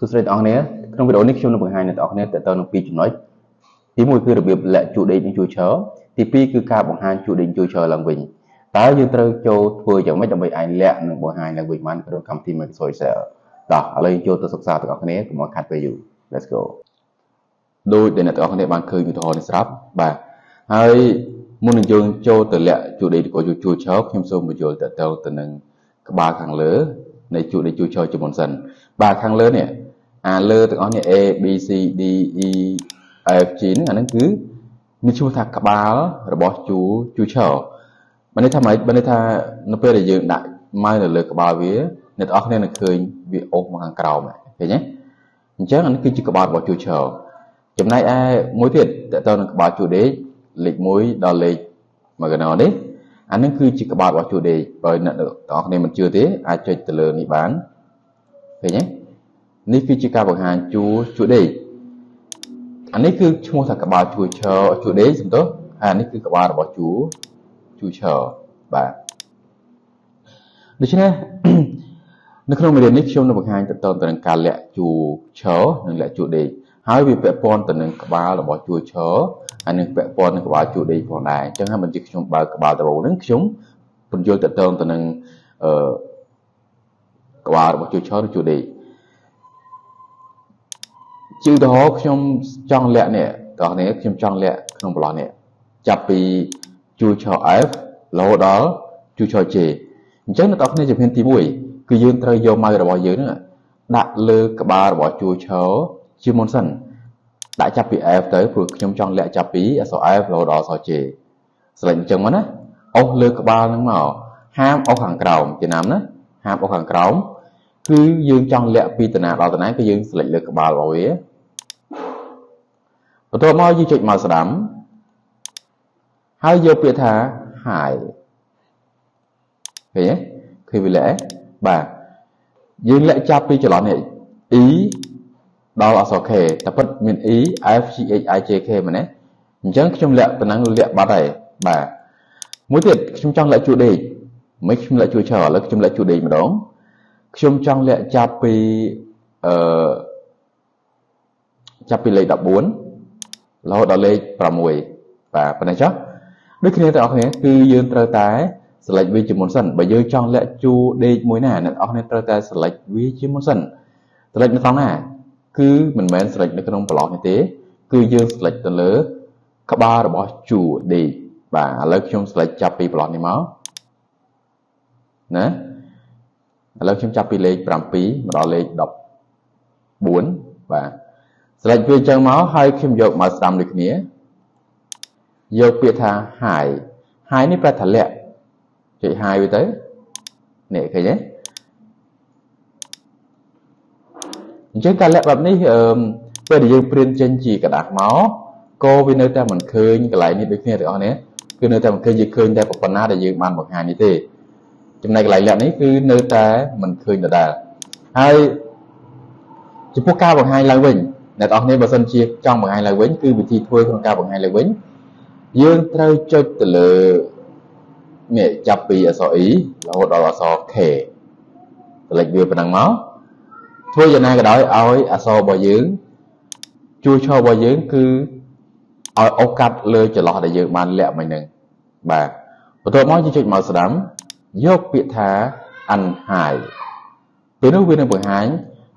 สุดท้ายตอนนี้ក្នុងវីដេអូនេះខ្ញុំនឹងបង្ហាញអ្នកទាំងអស់គ្នាតើតើនឹងពីរចំណុចទី1គឺរបៀបលាក់ជួរដេកនិងជួរឈរទី2គឺការបង្ហាញជួរដេកជួរឈរឡើងវិញតើយើងត្រូវចូលធ្វើយ៉ាងម៉េចដើម្បីអាចលាក់និងបង្ហាញឡើងវិញបានក្នុងកម្មវិធី Microsoft Excel តោះឥឡូវចូលទៅសិក្សាទាំងអស់គ្នាកុំឲ្យខាត់ពេលយូរ Let's go ដោយដែលអ្នកទាំងអស់គ្នាបានឃើញឧទាហរណ៍នេះស្រាប់បាទហើយមុននឹងយើងចូលទៅលាក់ជួរដេកឬជួរឈរខ្ញុំសូមបញ្យល់តើទៅនឹងក្បាលខាងលើនៃជួរដេកជួរឈរជាមុនសិនបាទខាងលើនេះលើទាំងអស់នេះ A B C D E F G ហ្នឹងអាហ្នឹងគឺមានឈ្មោះថាក្បាលរបស់ជួរឈរបានន័យថាម៉េចបានន័យថានៅពេលដែលយើងដាក់ម៉ៅនៅលើក្បាលវាអ្នកទាំងអស់គ្នានឹងឃើញវាអូសមកខាងក្រោមឃើញទេអញ្ចឹងអានេះគឺជាក្បាលរបស់ជួរឈរចំណែកឯមួយទៀតតើតើនឹងក្បាលជួរដេកលេខ1ដល់លេខមកកណ្ដោនេះអានេះគឺជាក្បាលរបស់ជួរដេកបើអ្នកទាំងអស់គ្នាមិនជឿទេអាចចុចទៅលើនេះបានឃើញទេនេះគឺជាការបង្ហាញជួរដេកអានេះគឺឈ្មោះថាក្បាលជួរដេកសំទោសហើយអានេះគឺក្បាលរបស់ជួរឈរបាទដូច្នេះនៅក្នុងមេរៀននេះខ្ញុំនឹងបង្ហាញទៅនឹងការលាក់ជួរឈរនិងលាក់ជួរដេកហើយវាពាក់ព័ន្ធទៅនឹងក្បាលរបស់ជួរឈរហើយនឹងពាក់ព័ន្ធនឹងក្បាលជួរដេកផងដែរអញ្ចឹងហើយមិនជាខ្ញុំបើកក្បាលដំបូងហ្នឹងខ្ញុំពន្យល់ទៅនឹងក្បាលរបស់ជួរឈរនិងជួរដេកជាឧទាហរណ៍ខ្ញុំចង់លាក់នេះតោះនេះខ្ញុំចង់លាក់ក្នុងប្លោះនេះចាប់ពីជួរឈរ F រហូតដល់ជួរឈរ J អញ្ចឹងអ្នកនរគ្នាជំហានទី1គឺយើងត្រូវយកម៉ៅរបស់យើងហ្នឹងដាក់លើក្បាលរបស់ជួរឈរជាមុនសិនដាក់ចាប់ពី F ទៅព្រោះខ្ញុំចង់លាក់ចាប់ពីអក្សរ F រហូតដល់អក្សរ J ស្រេចអញ្ចឹងមកណាអុសលើក្បាលហ្នឹងមកហាមអុសខាងក្រោមចំណាំណាហាមអុសខាងក្រោមគឺយើងចង់លាក់ពីតាណាដល់តាណាគឺយើងស្លេចលើក្បាលរបស់វាបន្ទាប់មកយើងចុចមកស្ដាំហើយយកពាក្យថា Hi ឃើញទេឃើញវាលាក់បាទយើងលាក់ចាប់ពីចន្លោះនេះ E ដល់អក្សរ K តែពិតមាន E F G H I J K មែនទេអញ្ចឹងខ្ញុំលាក់តំណែងលាក់បាត់ហើយបាទមួយទៀតខ្ញុំចង់លាក់ជួរដេកមិនខ្ញុំលាក់ជួរឈរឥឡូវខ្ញុំលាក់ជួរដេកម្ដងខ្ញុំចង់លាក់ចាប់ពីលេខ14រហូតដល់លេខ6បាទប៉ុណ្ណេះចុះដូចគ្នាទាំងអស់គ្នាគឺយើងត្រូវតែ select វាជាមុនសិនបើយើងចង់លាក់ជួរដេកមួយណាអ្នកនរគ្នាត្រូវតែ select វាជាមុនសិន select នៅក្នុងណាគឺមិនមែន select នៅក្នុងប្លោះនេះទេគឺយើង select ទៅលើក្បាលរបស់ជួរដេកបាទឥឡូវខ្ញុំ select ចាប់ពីប្លោះនេះមកណាឥឡូវខ្ញុំចាប់ពីលេខ7មកដល់លេខ14បាទ select វាអញ្ចឹងមកហើយខ្ញុំយកមកស្ដាំដូចគ្នាយកពាក្យថា Hi នេះប្រែថាលាក់ចុច Hi វាទៅនេះឃើញទេអញ្ចឹងការលាក់បែបនេះពេលដែលយើងព្រានចេញជាกระดาษមកក៏វានៅតែមិនឃើញកន្លែងនេះដូចគ្នាទាំងអស់នេះគឺនៅតែមិនឃើញយើងឃើញតែប៉ុណ្ណាដែលយើងបានបង្ហាញនេះទេចំណែកកន្លែងលាក់នេះគឺនៅតែមិនឃើញដដែលហើយចំពោះការបង្ហាញឡើងវិញអ្នកទាំងអស់គ្នាបើសិនជាចង់បង្ហាញឡើងវិញគឺវិធីធ្វើក្នុងការបង្ហាញឡើងវិញយើងត្រូវចុចទៅលើនេះចាប់ពីអក្សរ E រហូតដល់អក្សរ K select វាប៉ុណ្ណឹងមកធ្វើយ៉ាងណាក៏ដោយឲ្យអក្សររបស់យើងជួរឈររបស់យើងគឺឲ្យអូសកាត់លើចន្លោះដែលយើងបានលាក់មិញហ្នឹងបាទបន្ទាប់មកយើងចុចមកស្ដាំយកពាក្យថា Unhide ពេលនោះវានឹងបង្ហាញ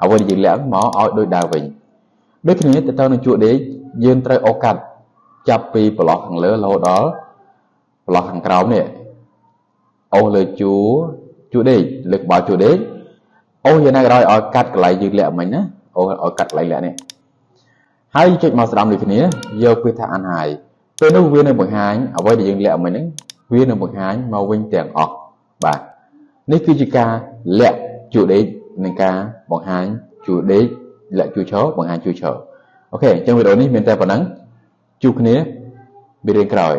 អ្វីដែលយើងលាក់មកឲ្យដូចដើរវិញដូចគ្នាទៅនឹងជួរដេកយើងត្រូវអូសកាត់ចាប់ពីប្លោះខាងលើរហូតដល់ប្លោះខាងក្រោមនេះអូសលើជួរដេកលើក្បាលជួរដេកអូសយ៉ាងណាក៏ដោយឲ្យកាត់កន្លែងយើងលាក់មិញណាអូសឲ្យកាត់កន្លែងលាក់នេះហើយចុចមកស្ដាំដូចគ្នាយកពាក្យថា Unhide ពេលនោះវានឹងបង្ហាញអ្វីដែលយើងលាក់មិញហ្នឹងវានឹងបង្ហាញមកវិញទាំងអស់បាទនេះគឺជាការលាក់ជួរដេកនិងការបង្ហាញជួរដេកលាក់ជួរឈរបង្ហាញជួរឈរអូខេអញ្ចឹងវីដេអូនេះមានតែប៉ុណ្ណឹងជួបគ្នាមេរៀនក្រោយ